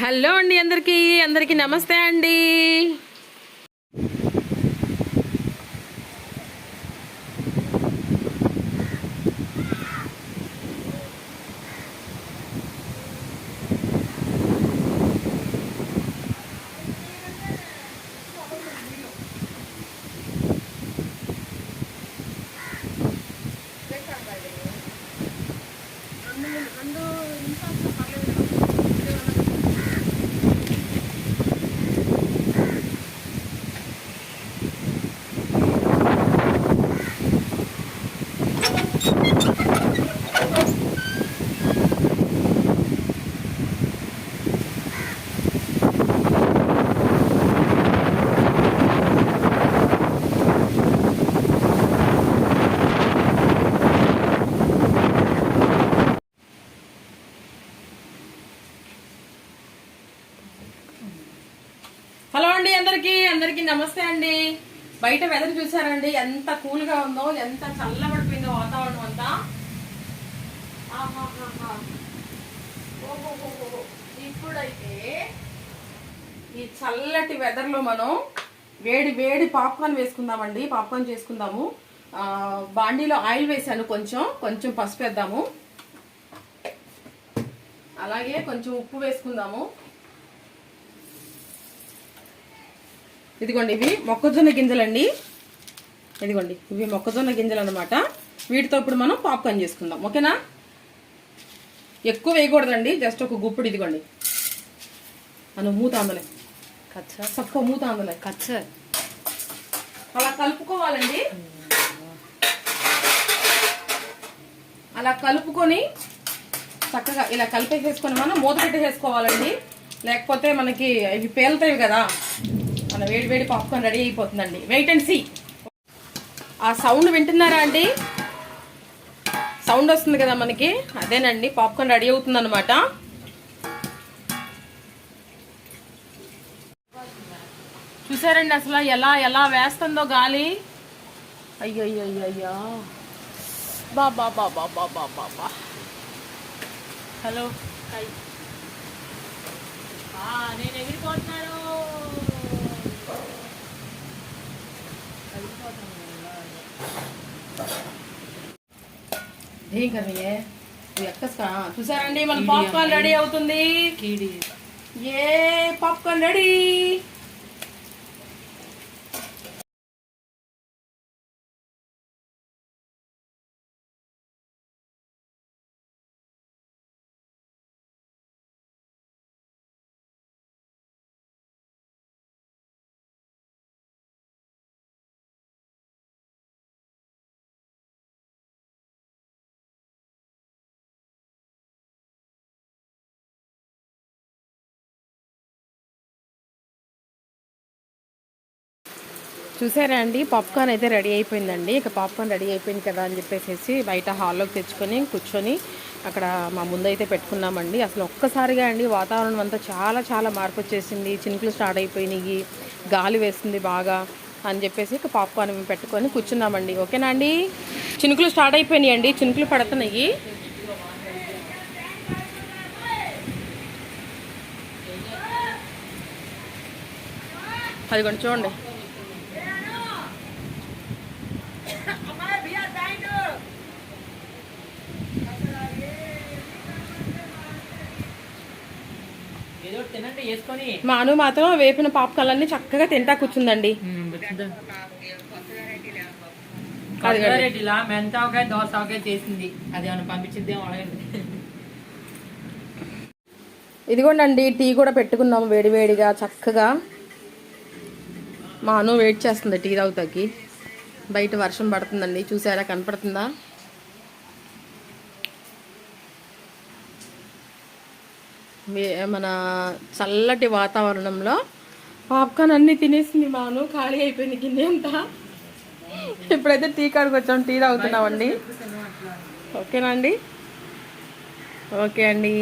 Hello అండి, అందరికీ నమస్తే అండి. హలో అండి, అందరికీ నమస్తే అండి. బయట వెదర్ చూసారండి, ఎంత కూల్ గా ఉందో, ఎంత చల్లబడిపోయిందో వాతావరణం అంతా. ఇప్పుడైతే ఈ చల్లటి వెదర్ లో మనం వేడి వేడి పాప్కార్న్ వేసుకుందామండి. పాప్కార్న్ చేసుకుందాము. బాండీలో ఆయిల్ వేసాను, కొంచెం పసుపు వేద్దాము. అలాగే కొంచెం ఉప్పు వేసుకుందాము. ఇదిగోండి, ఇవి మొక్కజొన్న గింజలండి. ఇదిగోండి, ఇవి మొక్కజొన్న గింజలు అనమాట. వీటితో ఇప్పుడు మనం పాప్కార్న్ చేసుకుందాం, ఓకేనా? ఎక్కువ వేయకూడదండి, జస్ట్ ఒక గుప్పుడు. ఇదిగోండి, అను మూత ఆందలే సక్క మూత ఆందలే అలా కలుపుకోవాలండి. అలా కలుపుకొని చక్కగా ఇలా కలిపేసేసుకొని మనం మూత పెట్టేసుకోవాలండి. లేకపోతే మనకి ఇవి పేలుతాయి కదా. మన వేడి వేడి పాప్కార్న్ రెడీ అయిపోతుందండి. Wait and see. ఆ సౌండ్ వింటున్నారా అండి? సౌండ్ వస్తుంది కదా మనకి, అదేనండి పాప్కార్న్ రెడీ అవుతుంది అనమాట. చూసారండి అసలు ఎలా వేస్తుందో గాలి. అయ్యో బాబా. హలో, నేను ఎగిరిపోతున్నాను. చూసారండి, మన పాప్కార్న్ రెడీ అవుతుంది. ఏ పాప్కార్న్ రెడీ. చూసారా అండి, పాప్కార్న్ అయితే రెడీ అయిపోయిందండి. ఇక పాప్కార్న్ రెడీ అయిపోయింది కదా అని చెప్పేసి బయట హాల్లోకి తెచ్చుకొని కూర్చొని అక్కడ మా ముందు అయితే పెట్టుకున్నామండి. అసలు ఒక్కసారిగా అండి వాతావరణం అంతా చాలా మార్పు వచ్చేసింది. చినుకులు స్టార్ట్ అయిపోయినాయి, గాలి వేస్తుంది బాగా అని చెప్పేసి ఇక పాప్కార్న్ పెట్టుకొని కూర్చున్నామండి. ఓకేనా అండి? చినుకులు స్టార్ట్ అయిపోయినాయి అండి, చినుకులు పడుతున్నాయి. అది కొంచెం చూడండి. మా అను మాత్రం వేపిన పాప్కార్న్లన్నీ చక్కగా తింటా కూర్చుందండి. మెంతావకాయ దోసకాయ చేసింది, అది ఏమైనా పంపించిద్దేమో. ఇదిగోండి, టీ కూడా పెట్టుకున్నాము వేడివేడిగా చక్కగా. మా అను వెయిట్ చేస్తుంది టీ తాగుతాకి. బయట వర్షం పడుతుందండి, చూసారా, కనపడుతుందా? మన చల్లటి వాతావరణంలో పాప్కార్న్ అన్నీ తినేసింది. మాను ఖాళీ అయిపోయింది గిన్నె అంతా. ఇప్పుడైతే టీ కాడికి వచ్చాం, టీ తాగుతున్నామండి. ఓకేనా అండి? ఓకే అండి.